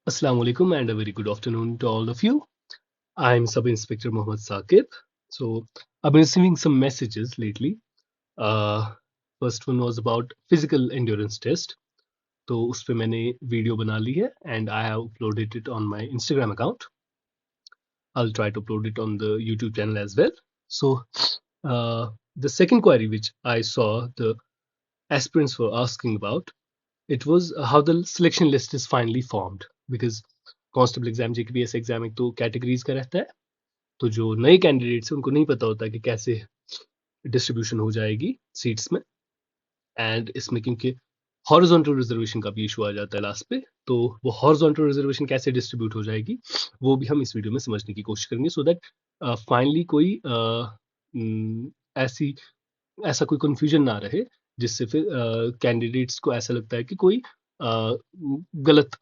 Assalamu alaikum and a very good afternoon to all of you. I'm Sub Inspector Mohammad Saqib. So I've been receiving some messages lately. Uh, First one was about physical endurance test. तो उस पे मैंने video बना ली है and I have uploaded it on my Instagram account. I'll try to upload it on the YouTube channel as well. So the second query which I saw the aspirants were asking about, it was how the selection list is finally formed because constable exam JKPS exam एक तो categories का रहता है, तो जो नए candidates हैं उनको नहीं पता होता कि कैसे डिस्ट्रीब्यूशन हो जाएगी सीट्स में। एंड इसमें क्योंकि हॉरिजॉन्टल रिजर्वेशन का भी इशू आ जाता है लास्ट पे, तो वो हॉरिजॉन्टल रिजर्वेशन कैसे डिस्ट्रीब्यूट हो जाएगी वो भी हम इस वीडियो में समझने की कोशिश करेंगे, सो दैट फाइनली कोई ऐसी ऐसा कोई कंफ्यूजन ना रहे जिससे फिर कैंडिडेट्स को ऐसा लगता है कि कोई गलत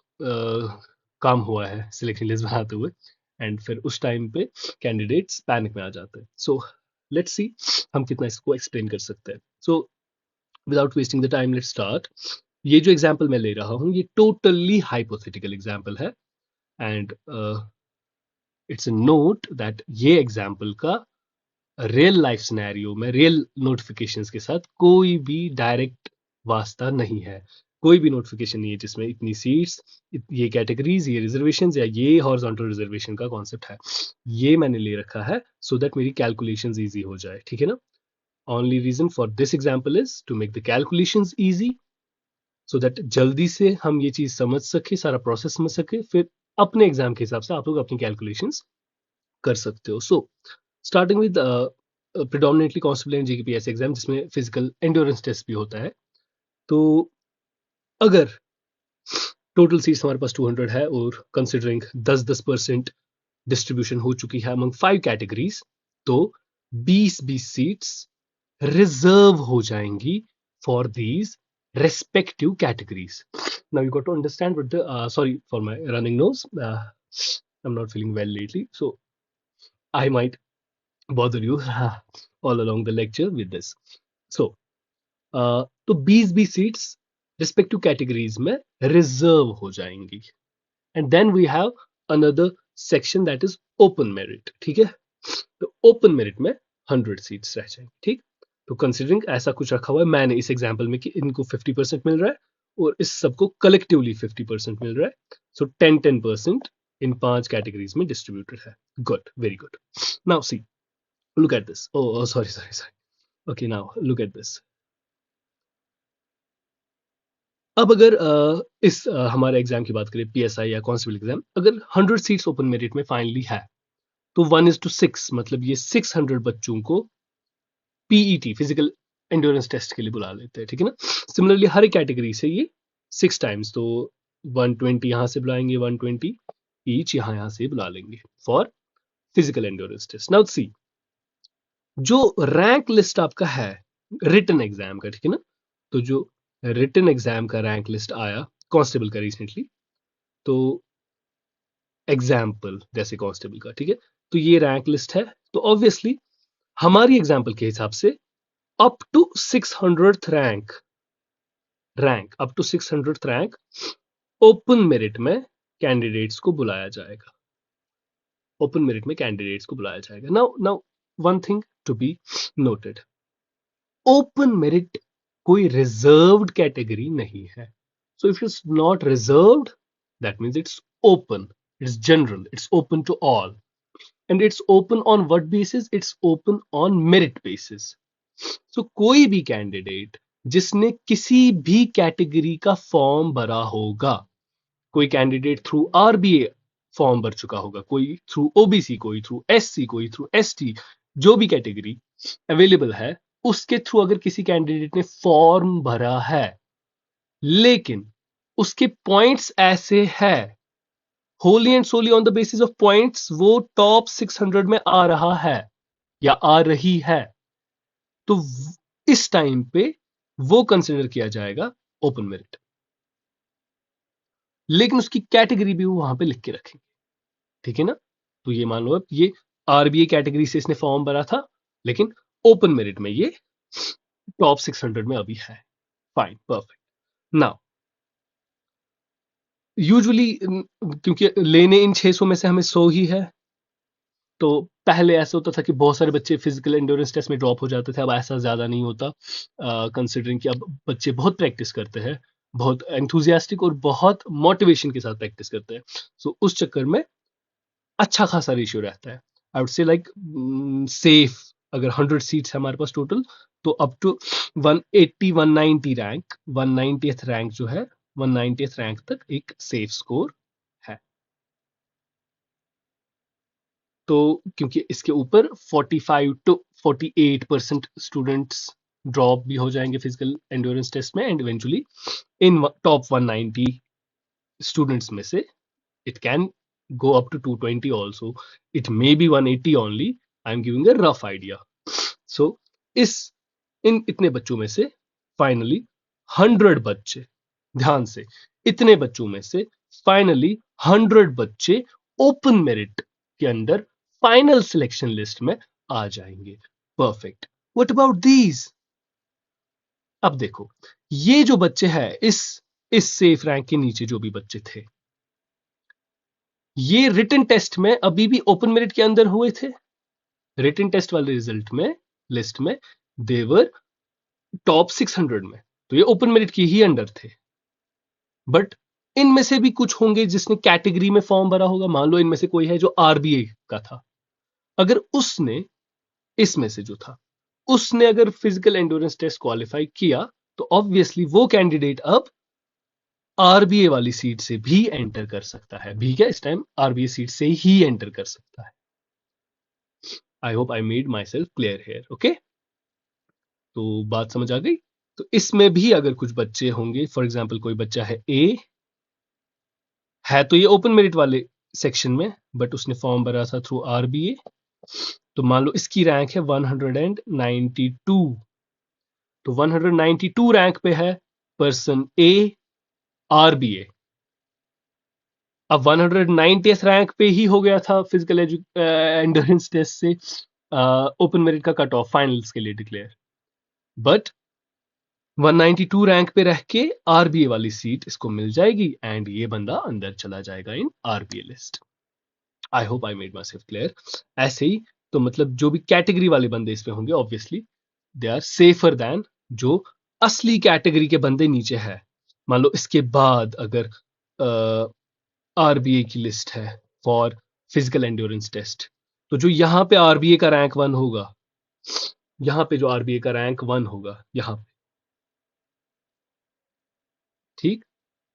काम हुआ है सिलेक्शन लिस्ट बनाते हुए, एंड फिर उस टाइम पे कैंडिडेट्स पैनिक में आ जाते हैं। सो लेट्स सी हम कितना इसको एक्सप्लेन कर सकते हैं। So without wasting the time let's start. ये जो एग्जांपल मैं ले रहा हूँ ये टोटली हाइपोथेटिकल एग्जांपल है and it's a note that ये एग्जांपल का रियल लाइफ सिनेरियो में रियल नोटिफिकेशंस के साथ कोई भी डायरेक्ट वास्ता नहीं है। कोई भी नोटिफिकेशन नहीं है जिसमें इतनी सीट्स, ये कैटेगरीज, ये रिजर्वेशन या ये हॉरिजॉन्टल रिजर्वेशन का कॉन्सेप्ट है। ये मैंने ले रखा है सो दैट मेरी कैलकुलेशंस इजी हो जाए, ठीक है ना। Only reason for this example is to make the calculations easy so that जल्दी से हम ये चीज समझ सके, सारा प्रोसेस समझ सके, फिर अपने एग्जाम के हिसाब से आप लोग अपनी कैलकुलेशंस कर सकते हो। So starting with predominantly constable and GKPS exam जिसमें फिजिकल एंड्योरेंस टेस्ट भी होता है। तो अगर टोटल सीट्स हमारे पास 200 है और कंसिडरिंग 10-10% डिस्ट्रीब्यूशन हो चुकी है अमंग 5 कैटेगरीज, तो 20-20 सीट्स रिजर्व हो जाएंगी for these respective categories. Now you got to understand what the sorry for my running nose. I'm not feeling well lately, so I might bother you all along the lecture with this. So तो 20-20 seats respective categories में reserve हो जाएंगी and then we have another section that is open merit, ठीक है। तो open merit में 100 seats रह जाएंगी, ठीक। तो कंसिडरिंग ऐसा कुछ रखा हुआ है मैंने इस एग्जाम्पल में कि इनको 50% मिल रहा है और इस सबको कलेक्टिवली 50% मिल रहा है, सो 10-10% इन 5 कैटेगरीज में डिस्ट्रीब्यूटेड है। Good, very good. Now see, look at this. Oh sorry, okay, now look at this. अब अगर हमारे एग्जाम की बात करें, पीएसआई या कांस्टेबल एग्जाम, अगर 100 सीट्स ओपन मेरिट में फाइनली है तो 1:6, मतलब ये 600 बच्चों को पीईटी फिजिकल एंड्योरेंस टेस्ट के लिए बुला लेते हैं, ठीक है ना। सिमिलरली हर एक कैटेगरी से ये 6 टाइम्स, तो 120 यहाँ से बुलाएंगे, 120 ईच यहाँ से बुला लेंगे for physical endurance test. Now see, जो रैंक लिस्ट आपका है रिटन एग्जाम का, ठीक है ना, तो जो रिटन एग्जाम का रैंक लिस्ट आया कांस्टेबल का रिसेंटली, तो एग्जाम्पल जैसे कांस्टेबल का, ठीक है, तो ये रैंक लिस्ट है। तो ऑब्वियसली हमारी एग्जाम्पल के हिसाब से up to 600th rank up to 600th rank open merit में कैंडिडेट्स को बुलाया जाएगा। ओपन मेरिट में कैंडिडेट्स को बुलाया जाएगा। Now now one thing to be noted, open merit कोई रिजर्व्ड कैटेगरी नहीं है। So if it's not reserved that means it's open, it's general, it's open to all and it's open on what basis, it's open on merit basis. So कोई भी candidate जिसने किसी भी category का form भरा होगा, कोई कैंडिडेट थ्रू आरबीए फॉर्म भर चुका होगा, कोई थ्रू ओबीसी, कोई थ्रू एससी, कोई थ्रू एसटी, जो भी कैटेगरी अवेलेबल है उसके थ्रू अगर किसी कैंडिडेट ने फॉर्म भरा है लेकिन उसके पॉइंट्स ऐसे है wholly and solely on the basis of points वो टॉप 600 में आ रहा है या आ रही है, तो इस टाइम पे वो कंसिडर किया जाएगा ओपन मेरिट, लेकिन उसकी कैटेगरी भी वो वहां पे लिख के रखेंगे, ठीक है ना। तो ये मान लो अब ये आरबीए कैटेगरी से इसने फॉर्म भरा था लेकिन ओपन मेरिट में ये टॉप 600 में अभी है। Fine, perfect. नाउ यूजुअली क्योंकि लेने इन 600 में से हमें 100 ही है, तो पहले ऐसा होता था कि बहुत सारे बच्चे फिजिकल एंड्योरेंस टेस्ट में ड्रॉप हो जाते थे। अब ऐसा ज़्यादा नहीं होता, कंसिडरिंग कि अब बच्चे बहुत प्रैक्टिस करते हैं, बहुत एंथुजियास्टिक और बहुत मोटिवेशन के साथ प्रैक्टिस करते हैं। सो उस चक्कर में अच्छा खासा रेशियो रहता है। I would say like safe, अगर 100 सीट्स है हमारे पास टोटल, तो up to 180 190 rank, 190th rank जो है, 190th रैंक तक एक सेफ स्कोर है। तो क्योंकि इसके ऊपर 45 to 48% स्टूडेंट्स ड्रॉप भी हो जाएंगे फिजिकल एंड्योरेंस टेस्ट में, and eventually in top 190 students में से it can go up to 220 also, it may be 180 only, I'm giving a rough idea. So इस इन इतने बच्चों में से फाइनली 100 बच्चे, ध्यान से, इतने बच्चों में से फाइनली 100 बच्चे ओपन मेरिट के अंदर फाइनल सिलेक्शन लिस्ट में आ जाएंगे। परफेक्ट। What about these? अब देखो, ये जो बच्चे हैं इस सेफ रैंक के नीचे जो भी बच्चे थे, ये रिटन टेस्ट में अभी भी ओपन मेरिट के अंदर हुए थे। रिटन टेस्ट वाले रिजल्ट में, लिस्ट में, देवर टॉप 600 में, तो ये ओपन मेरिट की ही अंडर थे। बट इनमें से भी कुछ होंगे जिसने कैटेगरी में फॉर्म भरा होगा। मान लो इनमें से कोई है जो आरबीए का था, अगर उसने, इसमें से जो था, उसने अगर फिजिकल एंड्योरेंस टेस्ट क्वालिफाई किया, तो ऑब्वियसली वो कैंडिडेट अब आरबीए वाली सीट से भी एंटर कर सकता है। भी क्या, इस टाइम आरबीए सीट से ही एंटर कर सकता है। I hope I made myself clear here. Okay, तो बात समझ आ गई। तो इसमें भी अगर कुछ बच्चे होंगे, फॉर एग्जाम्पल कोई बच्चा है ए, है तो ये ओपन मेरिट वाले सेक्शन में, बट उसने फॉर्म भरा था थ्रू आरबीए, तो मान लो इसकी रैंक है 192, तो 192 रैंक पे है पर्सन ए, आरबीए। अब 190th रैंक पे ही हो गया था फिजिकल एंड्योरेंस टेस्ट से ओपन मेरिट का कट ऑफ फाइनल्स के लिए डिक्लेयर, बट 192 रैंक पे रह के आरबीए वाली सीट इसको मिल जाएगी, एंड ये बंदा अंदर चला जाएगा in RBA list. I hope I made myself clear. ऐसे ही तो मतलब जो भी कैटेगरी वाले बंदे इसमें होंगे, obviously they are safer than जो असली कैटेगरी के बंदे नीचे है। मान लो इसके बाद अगर आरबीए की लिस्ट है फॉर फिजिकल एंड्योरेंस टेस्ट, तो जो यहाँ पे आरबीए का रैंक 1 होगा, यहाँ पे जो आरबीए का रैंक 1 होगा यहाँ पे, ठीक,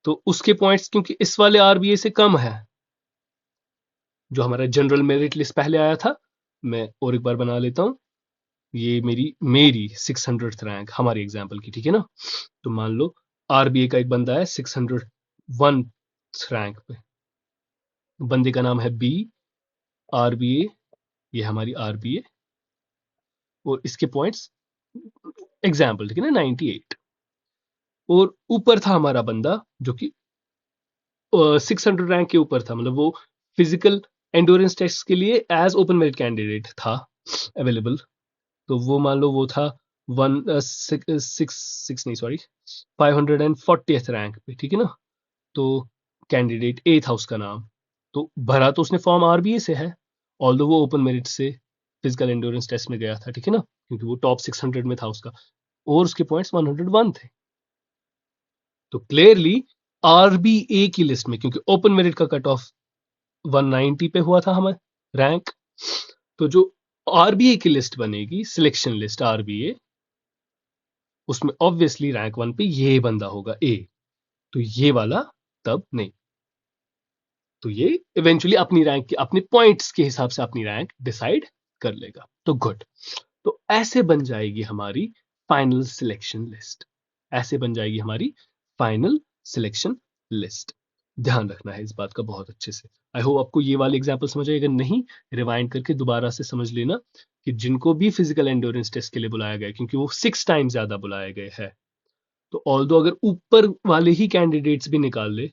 तो उसके पॉइंट्स क्योंकि इस वाले आरबीए से कम है, जो हमारा जनरल मेरिट लिस्ट पहले आया था, मैं और एक बार बना लेता हूं, ये मेरी 600th रैंक हमारी एग्जांपल की, ठीक है ना। तो मान लो आरबीए का एक बंदा है 601 रैंक पे, बंदे का नाम है बी, आरबीए, ये हमारी आरबीए, और इसके पॉइंट्स एग्जाम्पल, ठीक है ना, 98। और ऊपर था हमारा बंदा जो कि 600 रैंक के ऊपर था, मतलब वो फिजिकल एंड्योरेंस टेस्ट के लिए एज ओपन मेरिट कैंडिडेट था अवेलेबल, तो वो मान लो वो था 166 नहीं सॉरी 540th रैंक पे, ठीक है ना। तो कैंडिडेट ए था उसका नाम, तो भरा तो उसने फॉर्म आरबीए से है, ऑल्दो वो ओपन मेरिट से फिजिकल एंड्योरेंस टेस्ट में गया था, ठीक है ना, क्योंकि वो टॉप 600 में था उसका, और उसके पॉइंट्स 101 थे। तो क्लियरली आरबीए की लिस्ट में, क्योंकि ओपन मेरिट का कट ऑफ 190 पे हुआ था हमारा रैंक, तो जो आरबीए की लिस्ट बनेगी, सिलेक्शन लिस्ट आरबीए, उसमें ऑब्वियसली रैंक 1 पे ये बंदा होगा ए, तो ये वाला तब नहीं, तो ये इवेंचुअली अपनी रैंक, अपने पॉइंट्स के हिसाब से अपनी रैंक डिसाइड कर लेगा। तो गुड, तो ऐसे बन जाएगी हमारी फाइनल सिलेक्शन लिस्ट, ऐसे बन जाएगी हमारी फाइनल सिलेक्शन लिस्ट। ध्यान रखना है इस बात का बहुत अच्छे से। आई होप आपको ये वाली एग्जांपल समझ आएगा, नहीं रिवाइंड करके दोबारा से समझ लेना कि जिनको भी फिजिकल एंड्योरेंस टेस्ट के लिए बुलाया गया, क्योंकि वो 6 टाइम ज्यादा बुलाए गए हैं, तो ऑल्दो अगर ऊपर वाले ही कैंडिडेट्स भी निकाल ले,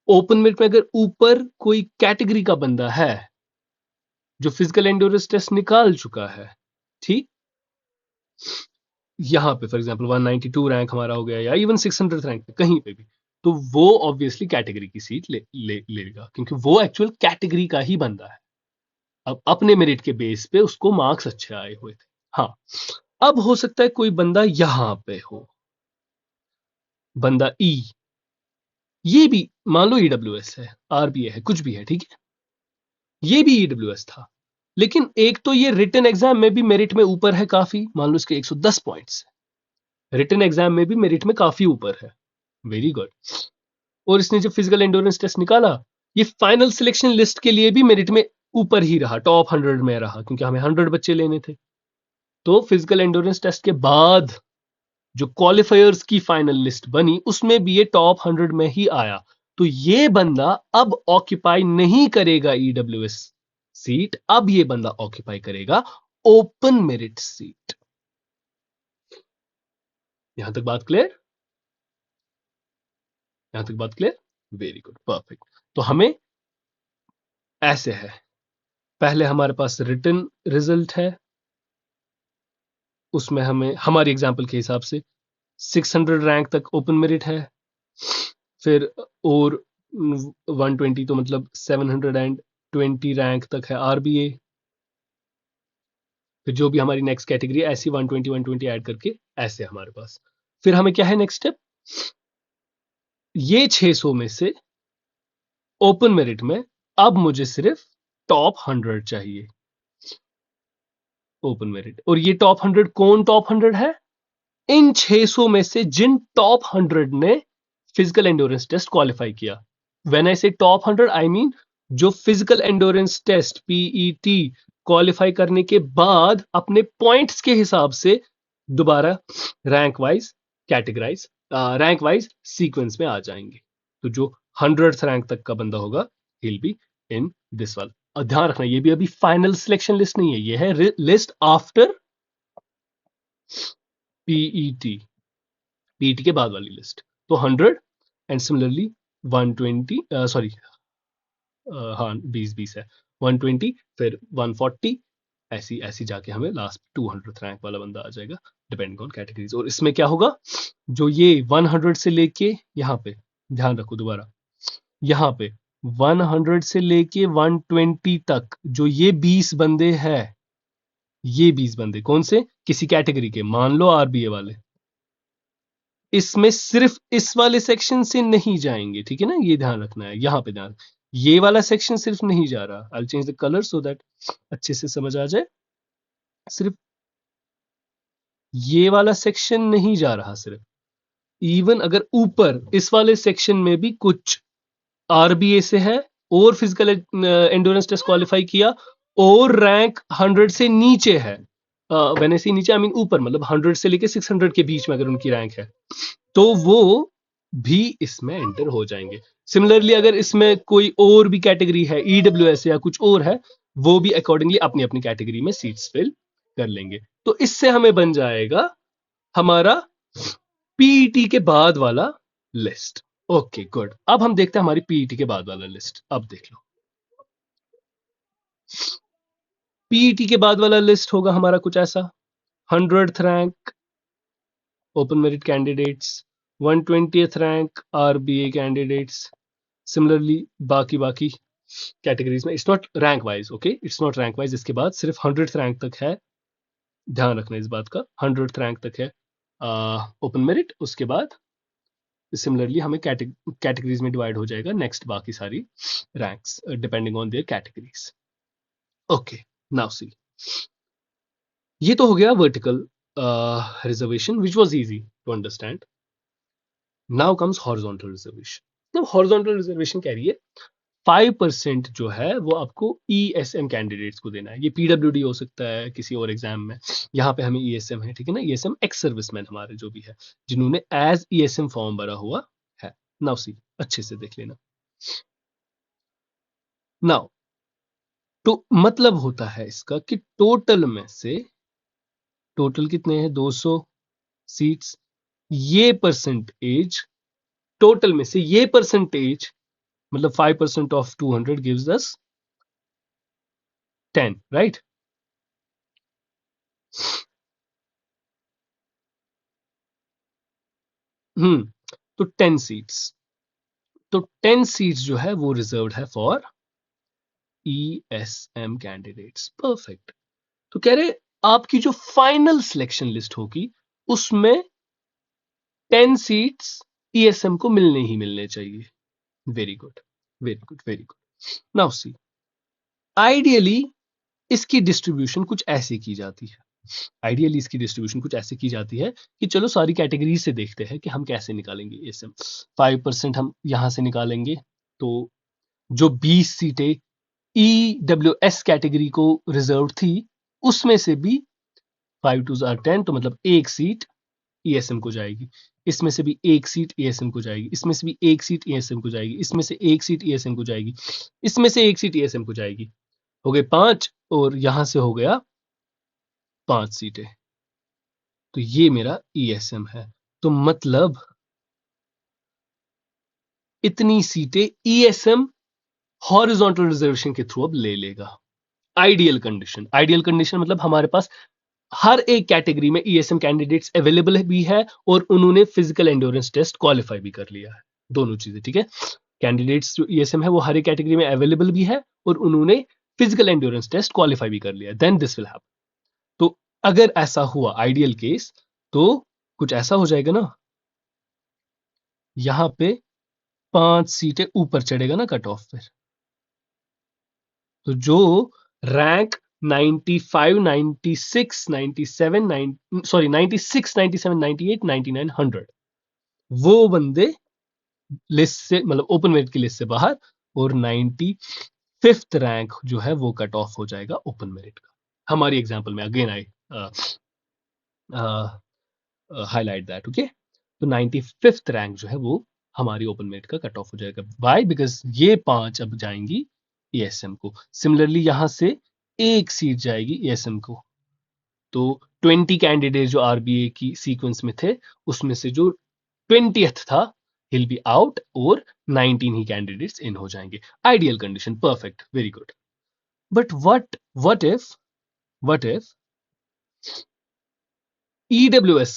ओपन मेरिट में अगर ऊपर कोई कैटेगरी का बंदा है जो फिजिकल एंड्योरेंस टेस्ट निकाल चुका है, ठीक, यहाँ पे फॉर एग्जांपल 192 रैंक हमारा हो गया, या इवन 600 रैंक पे कहीं पे भी, तो वो ऑब्वियसली कैटेगरी की सीट लेगा, क्योंकि वो एक्चुअल कैटेगरी का ही बंदा है। अब अपने मेरिट के बेस पे उसको मार्क्स अच्छे आए हुए थे। हाँ, अब हो सकता है कोई बंदा यहां पे हो, बंदा ई, ये भी मान लो ईडब्ल्यूएस है, आरबीए है, कुछ भी है, ठीक है, ये भी ईडब्ल्यूएस था, लेकिन एक तो ये रिटन एग्जाम में भी मेरिट में ऊपर है काफी, मान लो इसके 110 पॉइंट्स, रिटन एग्जाम में भी मेरिट में काफी ऊपर है, वेरी गुड। और इसने जब फिजिकल एंडोरेंस टेस्ट निकाला, ये फाइनल सिलेक्शन लिस्ट के लिए भी मेरिट में ऊपर ही रहा, टॉप 100 में रहा, क्योंकि हमें 100 बच्चे लेने थे। तो फिजिकल एंडोरेंस टेस्ट के बाद जो क्वालिफायर्स की फाइनल लिस्ट बनी, उसमें भी ये टॉप 100 में ही आया। तो ये बंदा अब ऑक्यूपाई नहीं करेगा ईडब्ल्यूएस सीट, अब ये बंदा ऑक्यूपाई करेगा ओपन मेरिट सीट। यहां तक बात क्लियर? यहां तक बात क्लियर? Very good, perfect. तो हमें ऐसे है, पहले हमारे पास रिटन रिजल्ट है, उसमें हमें हमारी एग्जांपल के हिसाब से 600 रैंक तक ओपन मेरिट है, फिर और 120 तो मतलब 720 रैंक तक है आरबीए, फिर जो भी हमारी नेक्स्ट कैटेगरी है ऐसी 120 ऐड करके ऐसे हमारे पास। फिर हमें क्या है नेक्स्ट स्टेप, ये 600 में से ओपन मेरिट में अब मुझे सिर्फ टॉप 100 चाहिए ओपन मेरिट। और ये टॉप 100 कौन टॉप 100 है? इन 600 में से जिन टॉप 100 ने फिजिकल एंडोरेंस टेस्ट क्वालिफाई किया। When I say top 100 I mean जो physical endurance test PET qualify करने के बाद अपने पॉइंट्स के हिसाब से दोबारा rank wise categorize, rank wise sequence में आ जाएंगे। तो जो 100th रैंक तक का बंदा होगा हिल बी इन दिस वाला। और ध्यान रखना ये भी अभी फाइनल सिलेक्शन लिस्ट नहीं है, ये है लिस्ट आफ्टर पीईटी, पीईटी के बाद वाली लिस्ट। तो 100 एंड सिमिलरली 120, सॉरी हाँ 20 है, 120 फिर 140, ऐसी ऐसी जाके हमें लास्ट 200 रैंक वाला बंदा आ जाएगा डिपेंडिंग ऑन कैटेगरीज। और इसमें क्या होगा, जो ये 100 से लेके यहाँ पे, ध्यान रखो दोबारा, यहाँ पे 100 से लेके 120 तक जो ये 20 बंदे हैं, ये 20 बंदे कौन से, किसी कैटेगरी के, मान लो आरबीए वाले, इसमें सिर्फ इस वाले सेक्शन से नहीं जाएंगे, ठीक है ना, ये ध्यान रखना है, यहां पे ध्यान, ये वाला सेक्शन सिर्फ नहीं जा रहा। I change the colour so that अच्छे से समझ आ जाए। सिर्फ ये वाला सेक्शन नहीं जा रहा सिर्फ, इवन अगर ऊपर इस वाले सेक्शन में भी कुछ आरबीए से है और फिजिकल एंडोरेंस टेस्ट क्वालिफाई किया और रैंक 100 से नीचे है, मैंने से नीचे आई मीन ऊपर, मतलब 100 से लेके 600 के बीच में अगर उनकी रैंक है, तो वो भी इसमें एंटर हो जाएंगे। सिमिलरली अगर इसमें कोई और भी कैटेगरी है, ईडब्ल्यूएस या कुछ और है, वो भी अकॉर्डिंगली अपनी अपनी कैटेगरी में सीट्स फिल कर लेंगे। तो इससे हमें बन जाएगा हमारा पीईटी के बाद वाला लिस्ट। ओके गुड, अब हम देखते हैं हमारी पीईटी के बाद वाला लिस्ट। अब देख लो, पीईटी के बाद वाला लिस्ट होगा हमारा कुछ ऐसा, 100th rank open merit candidates, 120th rank RBA candidates, similarly बाकी बाकी कैटेगरीज में, it's not rank wise, okay it's not rank wise, इसके बाद सिर्फ 100th रैंक तक है, ध्यान रखना इस बात का, 100th रैंक तक है ओपन मेरिट, उसके बाद सिमिलरली हमें कैटेगरीज में डिवाइड हो जाएगा नेक्स्ट बाकी सारी ranks depending on their categories. Okay now see, ये तो हो गया vertical reservation which was easy to understand. Now comes horizontal reservation. तो हॉरिजॉन्टल रिजर्वेशन कह रही है 5% जो है वो आपको ईएसएम कैंडिडेट्स को देना है। ये पीडब्ल्यूडी हो सकता है किसी और एग्जाम में, यहाँ पे हमें ईएसएम है, ठीक है ना, ईएसएम एक्स सर्विसमैन हमारे जो भी है जिन्होंने एज ईएसएम फॉर्म भरा हुआ है। नाउ सी, अच्छे से देख लेना। नाउ तो मतलब होता है इसका कि टोटल में से, टोटल कितने हैं 200 सीट्स, ये परसेंटेज, टोटल में से ये परसेंटेज मतलब 5% ऑफ 200 गिव्स अस 10, राइट? तो 10 सीट्स, तो 10 सीट्स जो है वो रिजर्व्ड है फॉर ESM कैंडिडेट्स। परफेक्ट। तो कह रहे आपकी जो फाइनल सिलेक्शन लिस्ट होगी उसमें 10 सीट्स ESM को मिलने ही मिलने चाहिए। Very good, very good, very good. Now see, ideally इसकी डिस्ट्रीब्यूशन कुछ ऐसे की जाती है। आइडियली इसकी डिस्ट्रीब्यूशन कुछ ऐसे की जाती है कि चलो सारी कैटेगरी से देखते हैं कि हम कैसे निकालेंगे ESM। 5% हम यहां से निकालेंगे, तो जो 20 सीटें EWS कैटेगरी को रिजर्व थी उसमें से भी 5 2 आर 10, तो मतलब एक सीट ESM को जाएगी। इसमें से भी एक सीट ESM को जाएगी, इसमें से भी एक सीट ESM को जाएगी, इसमें से एक सीट ESM को जाएगी, इसमें से एक सीट ESM को जाएगी। हो गए 5, और यहां से हो गया 5 सीटें। तो ये मेरा ESM है। तो मतलब इतनी सीटें ESM हॉरिजॉन्टल रिजर्वेशन के थ्रू अब ले लेगा। आइडियल कंडीशन, आइडियल कंडीशन मतलब हमारे पास हर एक कैटेगरी में ESM कैंडिडेट्स अवेलेबल भी है और उन्होंने फिजिकल एंड्योरेंस टेस्ट क्वालिफाई भी कर लिया है। दोनों चीजें, ठीक है। कैंडिडेट्स जो ESM है वो हर एक कैटेगरी में अवेलेबल भी है और उन्होंने फिजिकल एंड्योरेंस टेस्ट क्वालिफाई भी कर लिया, देन दिस विल हैपन। तो अगर ऐसा हुआ आइडियल केस, तो कुछ ऐसा हो जाएगा ना, यहां पे 5 सीटें ऊपर चढ़ेगा ना कट ऑफ फिर। तो जो रैंक 95, 96, 97, 96, 97, 98, 99, 100 वो बंदे लिस्ट से, मतलब ओपन मेरिट की लिस्ट से बाहर, और 95th रैंक जो है वो कट ऑफ हो जाएगा ओपन मेरिट का। हमारी एग्जांपल में again I highlight that, okay. तो 95th रैंक जो है वो हमारी ओपन मेरिट का कट ऑफ हो जाएगा। वाई? बिकॉज ये 5 अब जाएंगी ESM को। सिमिलरली यहां से एक सीट जाएगी ESM को। तो 20 कैंडिडेट जो RBA की सीक्वेंस में थे उसमें से जो 20th था he'll be आउट, और 19 ही कैंडिडेट्स इन हो जाएंगे। Ideal condition, perfect, very good. But what if EWS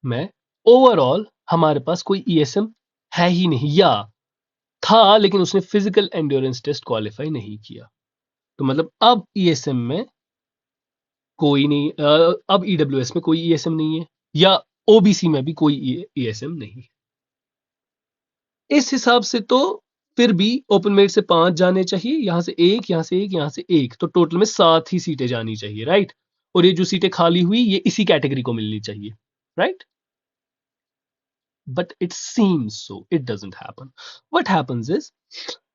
में ओवरऑल हमारे पास कोई ESM है ही नहीं, या था लेकिन उसने फिजिकल एंड्योरेंस टेस्ट क्वालिफाई नहीं किया। तो मतलब अब ESM में कोई नहीं, अब EWS में कोई ESM नहीं है, या OBC में भी कोई ESM नहीं है। इस हिसाब से तो फिर भी ओपन मेरिट से 5 जाने चाहिए, यहां से एक, यहां से एक, यहां से एक, तो टोटल में 7 ही सीटें जानी चाहिए, राइट। और ये जो सीटें खाली हुई ये इसी कैटेगरी को मिलनी चाहिए, right. But it seems so it doesn't happen. What happens is,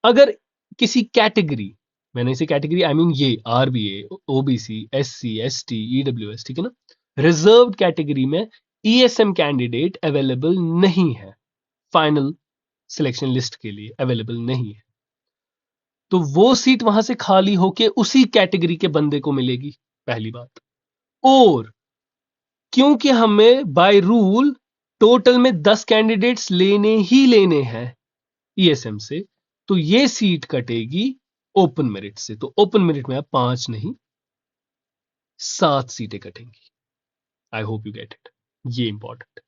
अगर किसी कैटेगरी, मैंने इसे कैटेगरी आई मीन ये RBA, OBC, SC, ST, EWS, ठीक है ना, रिजर्व कैटेगरी में ESM कैंडिडेट अवेलेबल नहीं है, फाइनल सिलेक्शन लिस्ट के लिए अवेलेबल नहीं है, तो वो सीट वहां से खाली होके उसी कैटेगरी के बंदे को मिलेगी, पहली बात। और क्योंकि हमें बाय रूल टोटल में 10 कैंडिडेट्स लेने ही लेने हैं ESM से, तो ये सीट कटेगी ओपन मेरिट से। तो ओपन मेरिट में अब 5 नहीं 7 सीटें कटेंगी। I hope you get it, ये इंपॉर्टेंट,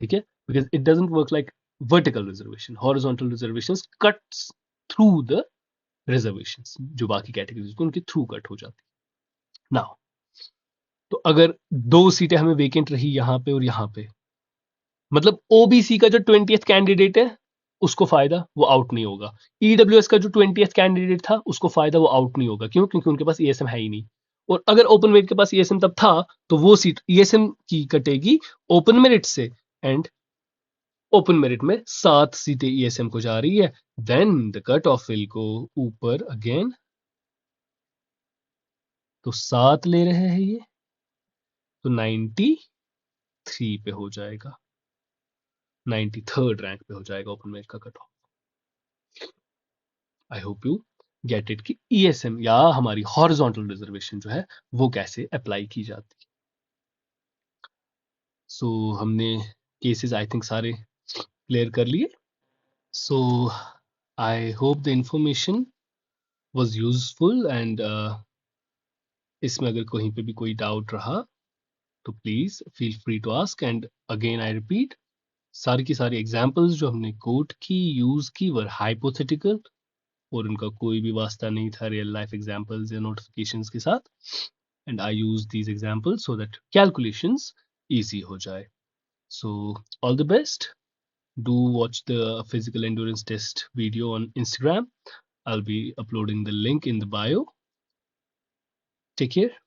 ठीक है। Because it doesn't work like vertical reservation, horizontal reservation cuts through the reservations, जो बाकी कैटेगरीज उनके थ्रू कट हो जाती है। नाउ, तो अगर 2 सीटें हमें वेकेंट रही यहां पे और यहां पे, मतलब OBC का जो 20th कैंडिडेट है उसको फायदा, वो आउट नहीं होगा। EWS का जो 20th कैंडिडेट था उसको फायदा, वो आउट नहीं होगा। क्यों? क्योंकि उनके पास ESM है ही नहीं। और अगर ओपन मेरिट के पास ESM तब था, तो वो सीट ESM की कटेगी ओपन मेरिट से, एंड ओपन मेरिट में 7 सीटें ESM को जा रही है, then the cut off will go ऊपर अगेन। तो 7 ले रहे हैं ये, तो 93 पे हो जाएगा, 93rd रैंक पे हो जाएगा ओपन मेरिट का cut off. I hope you get it कि ESM या हमारी हॉरिजॉन्टल रिजर्वेशन जो है वो कैसे अप्लाई की जाती है। सो हमने केसेस आई थिंक सारे क्लियर कर लिए। So I hope the information was useful, and इसमें अगर कहीं पे भी कोई डाउट रहा तो please feel free to ask. And again I repeat, सारी की सारी एग्जांपल्स जो हमने कोट की, यूज की, वर हाइपोथेटिकल, और उनका कोई भी वास्ता नहीं था रियल लाइफ एग्जांपल्स या नोटिफिकेशंस के साथ. And I use these examples so that calculations easy हो जाए. So all the best. Do watch the physical endurance test video on Instagram. I'll be uploading the link in the bio. Take care.